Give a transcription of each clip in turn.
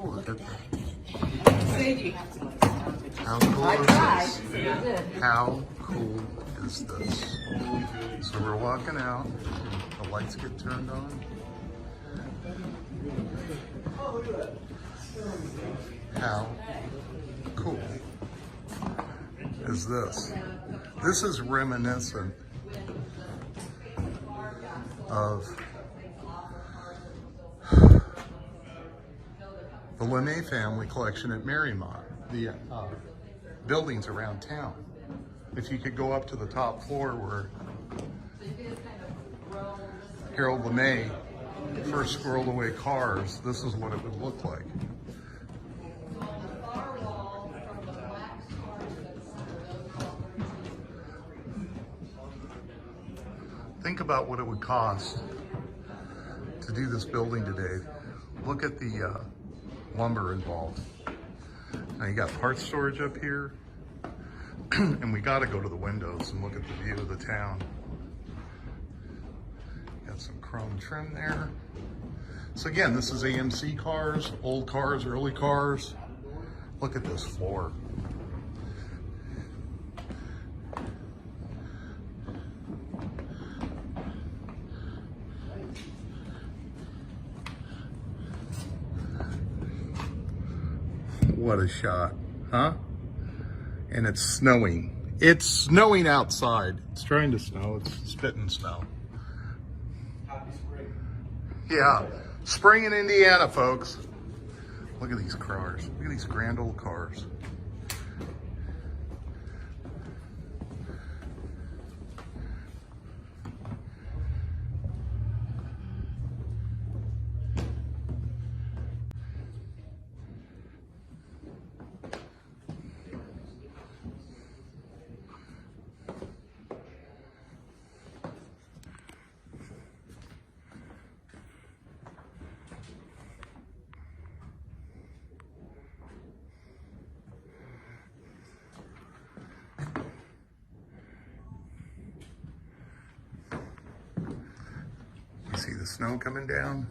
Look at that. How cool I is tried. this? You did. How cool is this? So we're walking out. The lights get turned on. How cool is this? This is reminiscent of the LeMay family collection at Marymount, the buildings around town. If you could go up to the top floor where Harold LeMay first squirreled away cars, this is what it would look like. Think about what it would cost to do this building today. Look at the lumber involved. Now you got parts storage up here, and we got to go to the windows and look at the view of the town. Got some chrome trim there. So again, this is AMC cars, old cars, early cars. Look at this floor. What a shot, huh? And it's snowing. It's snowing outside. It's trying to snow. It's spitting snow. Happy spring. Yeah, spring in Indiana, folks. Look at these cars. Look at these grand old cars. You see the snow coming down?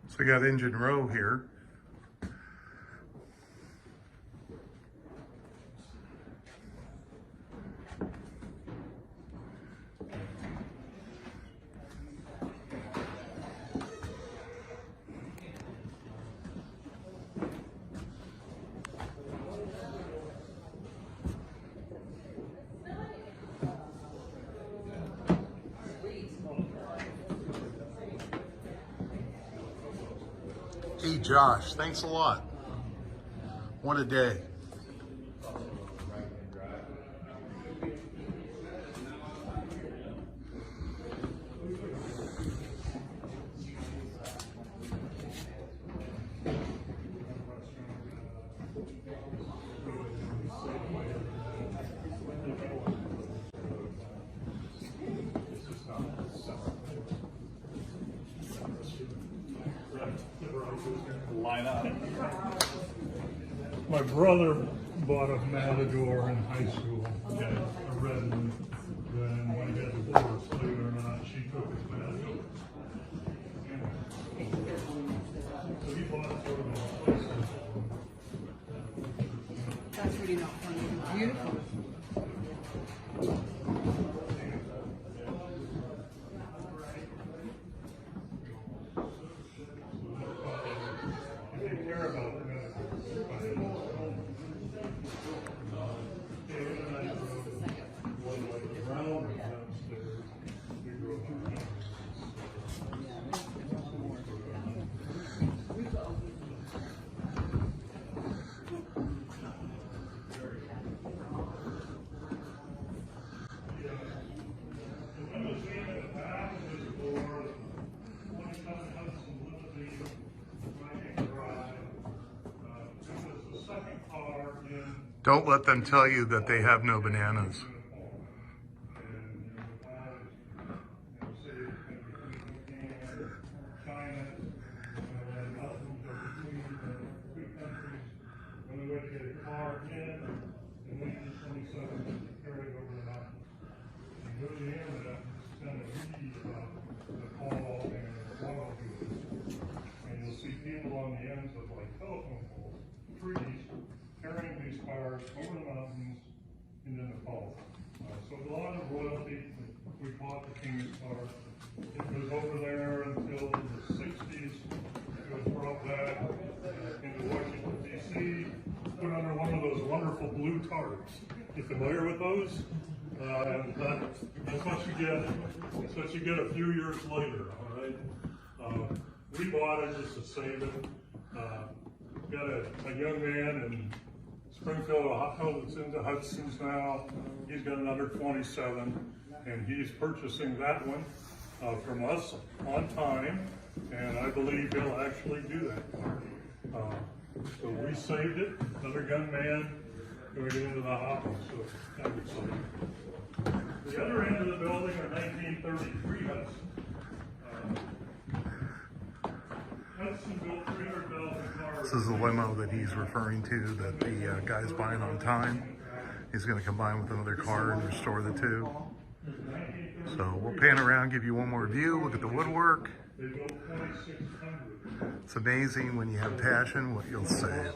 So we got engine row here. Hey Josh, thanks a lot. What a day. Line up. My brother bought a Matador in high school, a red one. Then when he got divorced, believe it or not, she took his Matador. So he bought it for him. That's really not funny. Beautiful. If you care about it, Don't let them tell you that they have no bananas. And you'll see people on the ends of like telephone poles, trees, carrying these cars over the mountains and then the falls. So a lot of royalty. We bought the King's car. It was over there until the 60s. It was brought back into Washington, D.C., put under one of those wonderful blue tarps. You familiar with those? That's what you get. That's what you get a few years later, all right? We bought it just to save it. Got a young man in Springfield, Ohio that's into Hudson's now. He's got another 27, and he's purchasing that one from us on time, and I believe he'll actually do that. So we saved it. Another young man going into the hopper, so it's kind of exciting. The other end of the building are 1933 Hudson. Hudson built 300,000 cars. This is the limo that he's referring to that the guy's buying on time. He's going to combine with another car and restore the two. So we'll pan around, give you one more view, look at the woodwork. They built 2,600. It's amazing when you have passion what you'll save.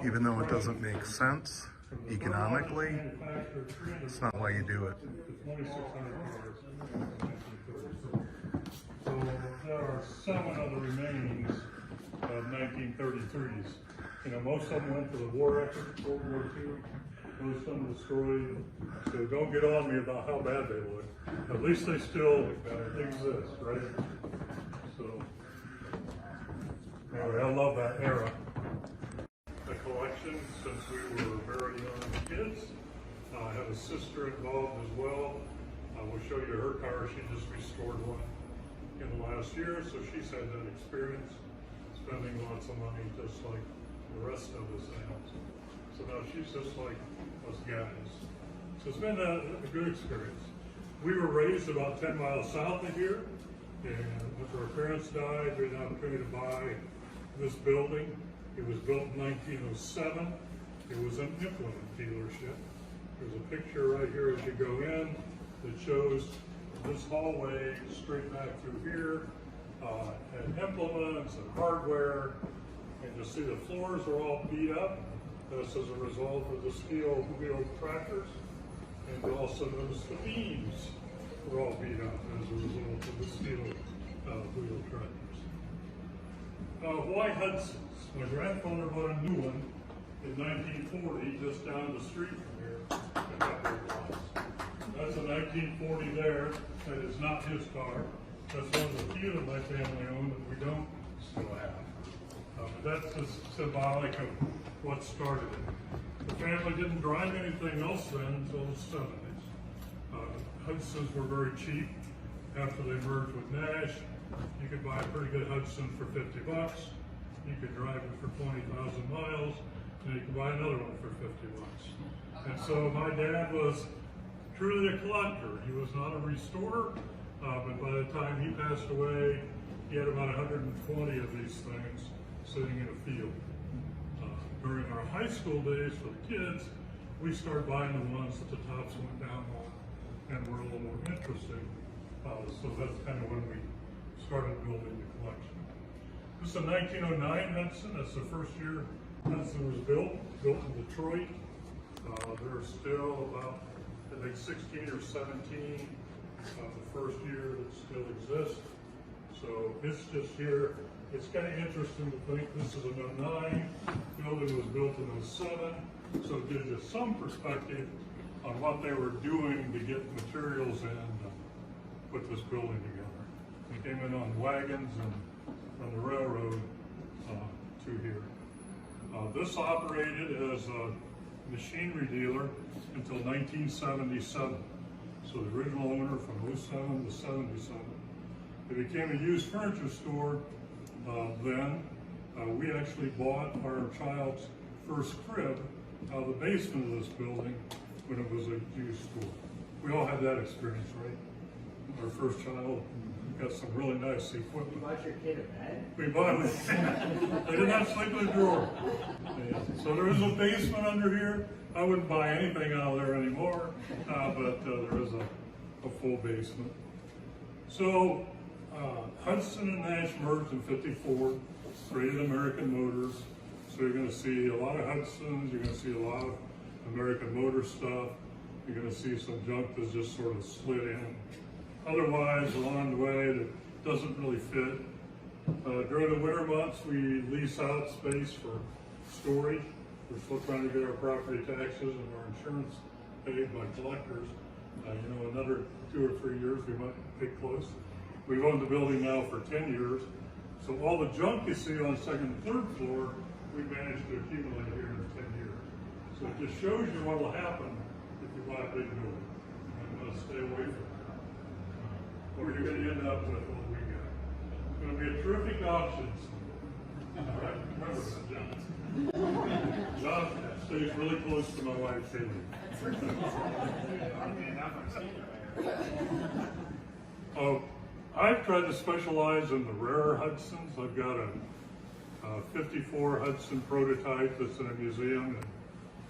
Even though it doesn't make sense economically, it's not why you do it. 2,600 cars. So there are 7 of the remains of 1933s. You know, most of them went to the war effort, World War II. Most of them destroyed. So don't get on me about how bad they look. At least they still exist, right? So, anyway, I love that era. The collection since we were very young kids. I have a sister involved as well. I will show you her car. She just restored one in the last year, so she's had that experience, spending lots of money just like the rest of us have. So now she's just like us guys. So it's been a good experience. We were raised about 10 miles south of here, and after our parents died, we had an opportunity to buy this building. It was built in 1907. It was an implement dealership. There's a picture right here as you go in that shows this hallway straight back through here, and implements and hardware. And you'll see the floors are all beat up. That's as a result of the steel wheel tractors. And you'll also notice the beams were all beat up as a result of the steel wheel tractors. Why Hudson's? My grandfather bought a new one in 1940 just down the street from here. A couple of blocks. That's a 1940 there. That is not his car. That's one of the few that my family owned that we don't still have. But that's just symbolic of what started it. The family didn't drive anything else then until the 70s. Hudsons were very cheap. After they merged with Nash, you could buy a pretty good Hudson for $50. You could drive it for 20,000 miles, and you could buy another one for $50. And so my dad was truly a collector. He was not a restorer, but by the time he passed away, he had about 120 of these things sitting in a field. During our high school days for the kids, we started buying the ones that the tops went down on and were a little more interesting. So that's kind of when we started building the collection. This is a 1909 Hudson. That's the first year Hudson was built in Detroit. There are still about, I think, 16 or 17 the first year that still exist. So it's just here. It's kind of interesting to think this is an 09, building was built in 07, so it gives you some perspective on what they were doing to get materials in to put this building together. They came in on wagons and from the railroad to here. This operated as a machinery dealer until 1977. So the original owner from 07 to 77. It became a used furniture store then. We actually bought our child's first crib the basement of this building when it was a used store. We all had that experience, right? Our first child got some really nice equipment. You bought your kid a bed? We bought it. They did not sleep in a drawer. Yeah. So there is a basement under here. I wouldn't buy anything out of there anymore, but there is a full basement. So Hudson and Nash merged in '54, created American Motors. So you're going to see a lot of Hudsons. You're going to see a lot of American Motor stuff. You're going to see some junk that's just sort of slid in. Otherwise, along the way, that doesn't really fit. During the winter months, we lease out space for storage. We're still trying to get our property taxes and our insurance paid by collectors. Another 2 or 3 years, we might get close. We've owned the building now for 10 years. So all the junk you see on second and third floor, we managed to accumulate here in 10 years. So it just shows you what will happen if you buy a big building. You must stay away from it. Or you're going to end up with what we got. It's going to be a terrific auction. All right, remember that, John. John stays really close to my wife, Haley. I've tried to specialize in the rarer Hudsons. I've got a 54 Hudson Prototype that's in a museum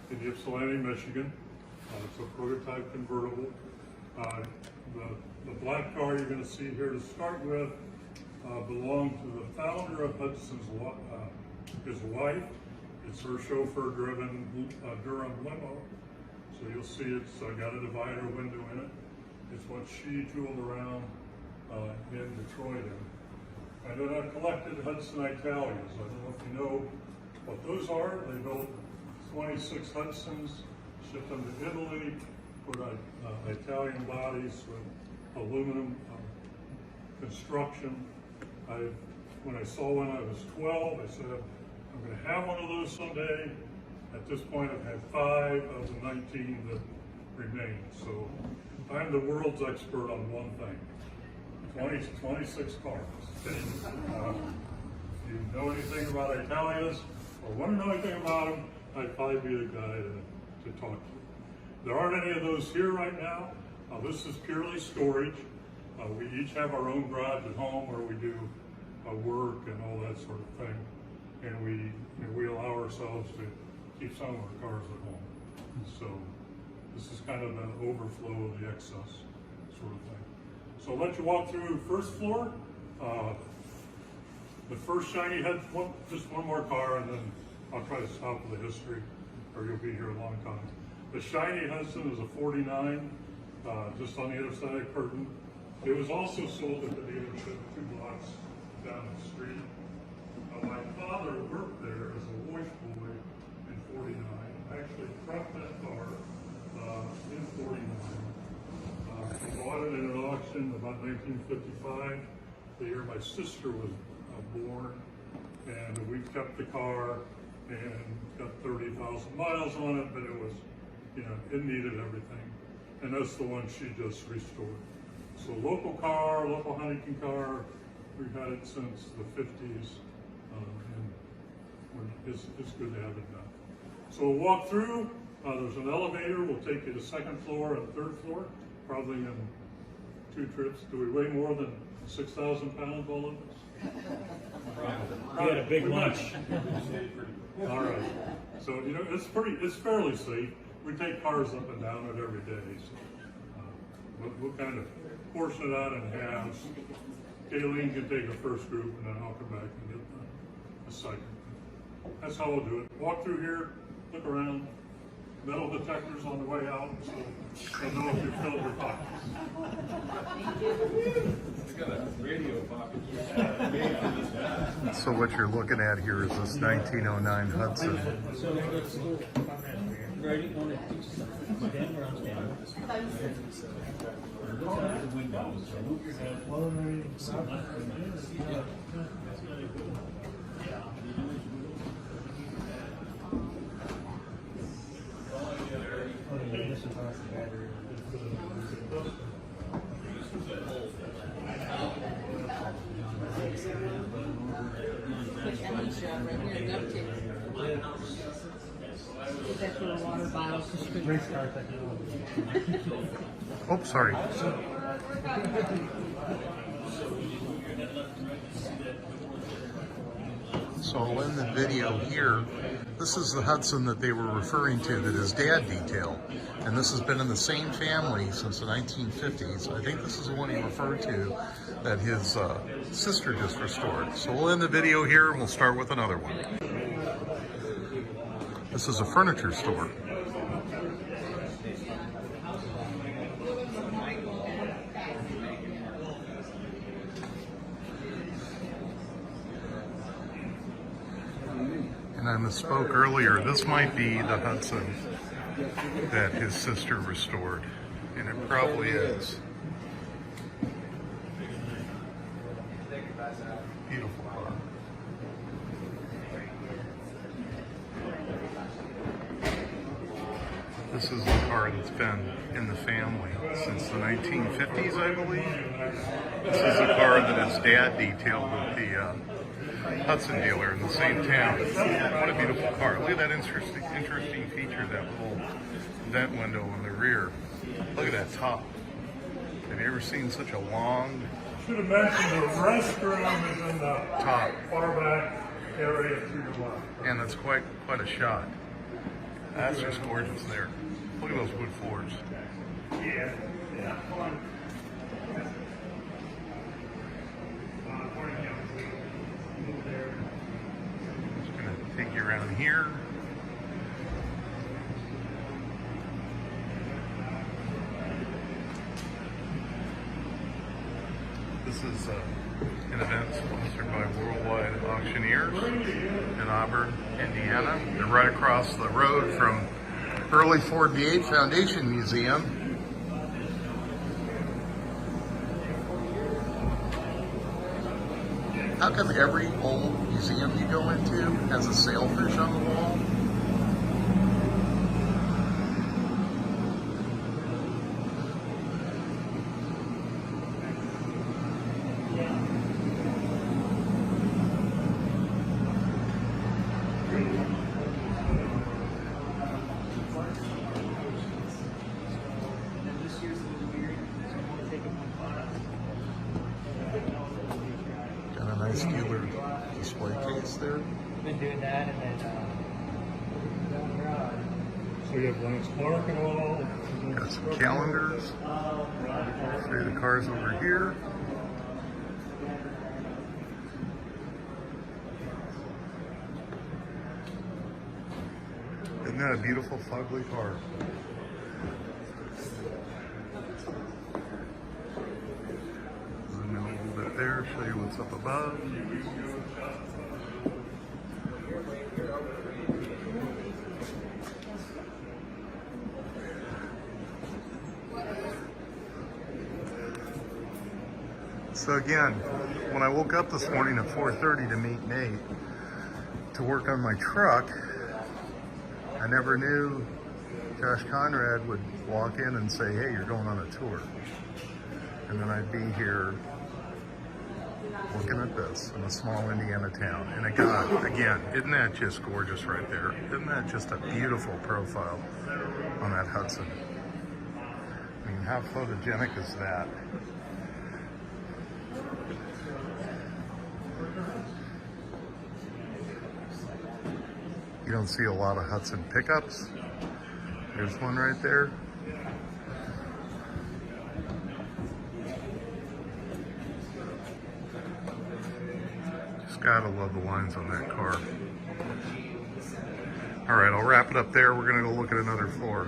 in Ypsilanti, Michigan. It's a prototype convertible. The black car you're going to see here to start with belonged to the founder of Hudson's, his wife. It's her chauffeur-driven Durham limo. So you'll see it's got a divider window in it. It's what she tooled around in Detroit. And then I've collected Hudson Italians. I don't know if you know what those are. They built 26 Hudsons, shipped them to Italy, put Italian bodies with aluminum construction. When I saw one, I was 12. I said, I'm going to have one of those someday. At this point, I've had 5 of the 19 that remain. So I'm the world's expert on one thing. 26 cars. If you know anything about Italians or want to know anything about them, I'd probably be the guy to talk to. There aren't any of those here right now. This is purely storage. We each have our own garage at home where we do work and all that sort of thing. And we allow ourselves to keep some of our cars at home. So this is kind of an overflow of the excess sort of thing. So I'll let you walk through first floor. The first shiny had just one more car, and then I'll try to stop with the history, or you'll be here a long time. The shiny Hudson is a 49, just on the other side of the curtain. It was also sold at the dealership 2 blocks down the street. My father worked there as a wash boy in 49. I actually prepped that car in 49. He bought it in an auction about 1955, the year my sister was born, and we kept the car and got 30,000 miles on it, but it was, it needed everything. And that's the one she just restored. So local car, local Huntington car, we've had it since the 50s, and it's good to have it done. So we'll walk through, there's an elevator, we'll take you to second floor and third floor, probably in 2 trips. Do we weigh more than 6,000 pounds, all of us? We had a big lunch. All right. So, it's fairly safe. We take cars up and down it every day. So, we'll kind of portion it out in halves. Kayleen can take the first group, and then I'll come back and get the second. That's how we'll do it. Walk through here, look around. Metal detectors on the way out, so you'll know if you filled your pockets. It's got a radio pocket. So what you're looking at here is this 1909 Hudson. Ready? Want to teach something? Stand where I'm standing. Look out the windows. So move your head. Put Ellie's job right here, duct tape. Is that for Race car technology. Oh, sorry. So I'll end the video here. This is the Hudson that they were referring to that his dad detailed. And this has been in the same family since the 1950s. I think this is the one he referred to that his sister just restored. So we'll end the video here and we'll start with another one. This is a furniture store. And I misspoke earlier, this might be the Hudson that his sister restored. And it probably is. Beautiful car. This is the car that's been in the family since the 1950s, I believe. This is the car that his dad detailed with the Hudson dealer in the same town. What a beautiful car. Look at that interesting feature, that little vent window in the rear. Look at that top. Have you ever seen such a long Should have mentioned the restroom is in the top? far back area to the left. And that's quite a shot. That's just gorgeous there. Look at those wood floors. Yeah. Just gonna take you around here. This is an event sponsored by Worldwide Auctioneers in Auburn, Indiana. They're right across the road from Early Ford V8 Foundation Museum. How come every old museum you go into has a sailfish on the wall? Got a nice dealer display case there. Been doing that and then So you have Lance Clark and all. Got some calendars. Show you the cars over here. Isn't that a beautiful, fugly car? Zoom in a little bit there, show you what's up above. So again, when I woke up this morning at 4:30 to meet Nate to work on my truck, I never knew Josh Conrad would walk in and say, hey, you're going on a tour. And then I'd be here looking at this in a small Indiana town. And again, isn't that just gorgeous right there? Isn't that just a beautiful profile on that Hudson? I mean, how photogenic is that? You don't see a lot of Hudson pickups. There's one right there. Just gotta love the lines on that car. All right, I'll wrap it up there. We're gonna go look at another floor.